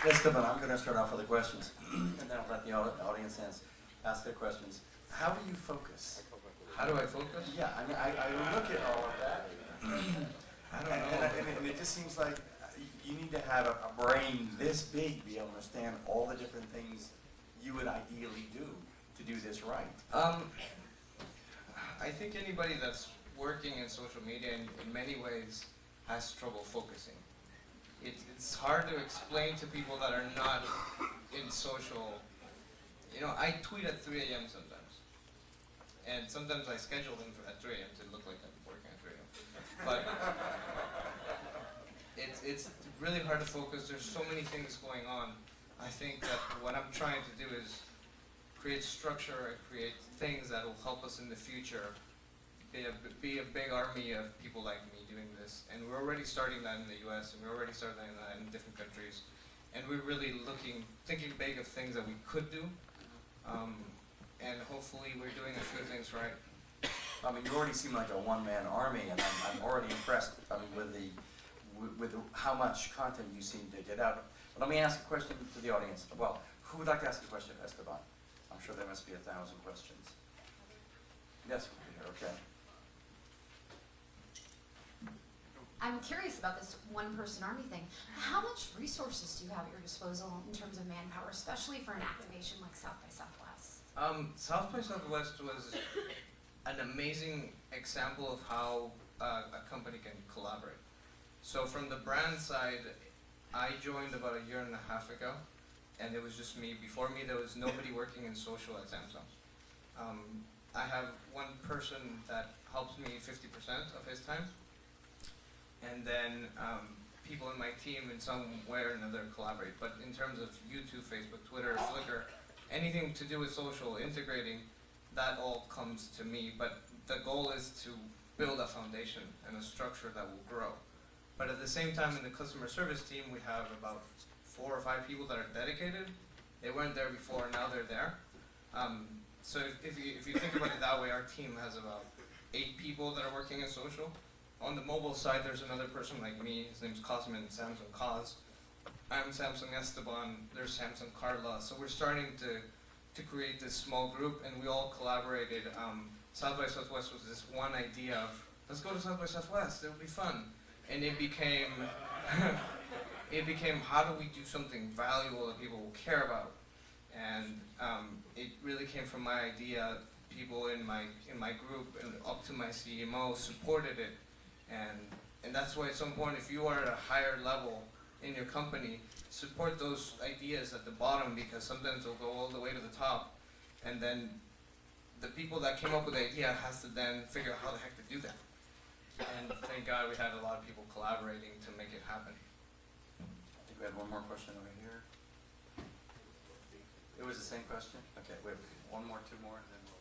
Esteban, I'm going to start off with the questions, and then I'll let the audience ask their questions. How do you focus? How do I focus? Yeah, I mean, I look at all of that, I don't know. and it just seems like you need to have a brain this big to be able to understand all the different things you would ideally do to do this right. I think anybody that's working in social media in many ways has trouble focusing. It's hard to explain to people that are not in social. You know, I tweet at 3 a.m. sometimes. And sometimes I schedule them at 3 a.m. to look like I'm working at 3 a.m. But it's really hard to focus. There's so many things going on. I think that what I'm trying to do is create structure and create things that will help us in the future. Be a big army of people like me doing this. And we're already starting that in the US, and we're already starting that in different countries. And we're really thinking big of things that we could do. And hopefully we're doing a few things right. I mean, you already seem like a one-man army, and I'm already impressed. I mean, with how much content you seem to get out. But let me ask a question to the audience. Well, who would like to ask a question, Esteban? I'm sure there must be 1,000 questions. Yes, okay. I'm curious about this one-person army thing. How much resources do you have at your disposal in terms of manpower, especially for an activation like South by Southwest? South by Southwest was an amazing example of how a company can collaborate. So from the brand side, I joined about 1.5 years ago, and it was just me. Before me, there was nobody working in social at Samsung. I have one person that helps me 50% of his time, and then people in my team in some way or another collaborate. But in terms of YouTube, Facebook, Twitter, Flickr, anything to do with social, integrating, that all comes to me. But the goal is to build a foundation and a structure that will grow. But at the same time, in the customer service team, we have about 4 or 5 people that are dedicated. They weren't there before, now they're there. So if you think about it that way, our team has about 8 people that are working in social. On the mobile side, there's another person like me. His name's Cosmin, Samsung Cos. I'm Samsung Esteban. There's Samsung Carla. So we're starting to create this small group, and we all collaborated. South by Southwest was this one idea of, let's go to South by Southwest. It'll be fun. And it became, how do we do something valuable that people will care about? And it really came from my idea. People in my group and up to my CMO supported it. And that's why at some point, if you are at a higher level in your company, support those ideas at the bottom, because sometimes they'll go all the way to the top. And then the people that came up with the idea has to then figure out how the heck to do that. And thank God we had a lot of people collaborating to make it happen. I think we had one more question over here. It was the same question? Okay, we have one more, 2 more, and then we'll...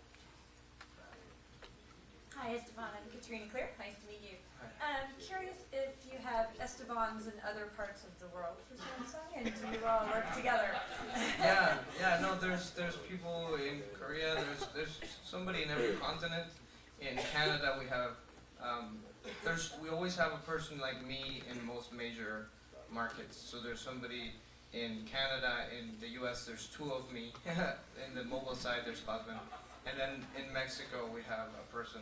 Hi, Esteban. I'm Katrina Clear. Nice to meet you. Hi. I'm curious if you have Estebans in other parts of the world for Samsung, and do you all work together? No, there's people in Korea, there's somebody in every continent. In Canada we have, we always have a person like me in most major markets. So there's somebody in Canada, in the US there's 2 of me, in the mobile side there's Cosmin, and then in Mexico we have a person.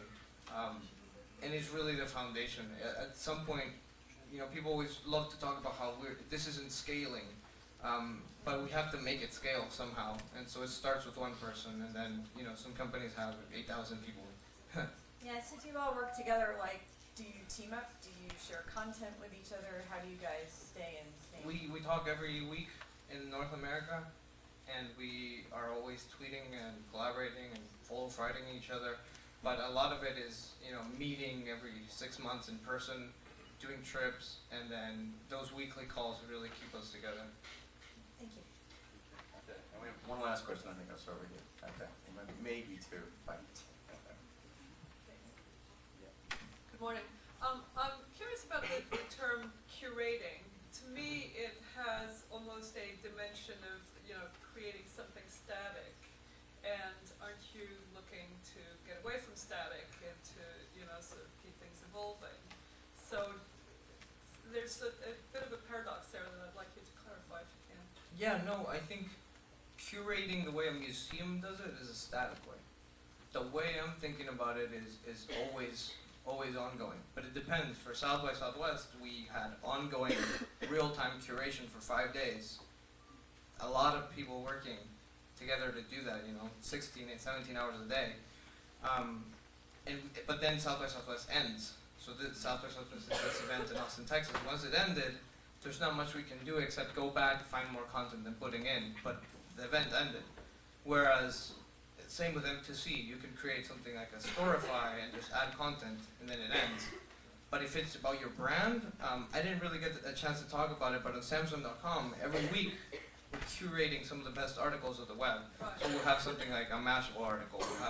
And it's really the foundation. At some point, you know, people always love to talk about how this isn't scaling, but we have to make it scale somehow. And so it starts with one person, and then, you know, some companies have 8,000 people. Yeah, since you all work together, like, do you team up? Do you share content with each other? How do you guys stay in sync? We talk every week in North America, and we are always tweeting and collaborating and fighting each other. But a lot of it is, you know, meeting every 6 months in person, doing trips, and then those weekly calls really keep us together. Thank you. Okay, and we have one last question, I think I'll start with you. Okay, maybe 2. Right. Good morning. I'm curious about the term curating. To me, it has almost a dimension of, you know, creating something static. And aren't you looking to get away from static and to, you know, sort of keep things evolving? So there's a bit of a paradox there that I'd like you to clarify if you can. Yeah, no, I think curating the way a museum does it is a static way. The way I'm thinking about it is always ongoing. But it depends. For South by Southwest, we had ongoing real-time curation for 5 days. A lot of people working together to do that, 16 and 17 hours a day. But then South by Southwest ends. So the South by Southwest is this event in Austin, Texas. Once it ended, there's not much we can do except go back, find more content than putting in. But the event ended. Whereas, same with M2C, you can create something like a Storify and just add content, and then it ends. But if it's about your brand, I didn't really get a chance to talk about it, but on Samsung.com, every week, we're curating some of the best articles of the web. Right. So we'll have something like a Mashable article, we'll have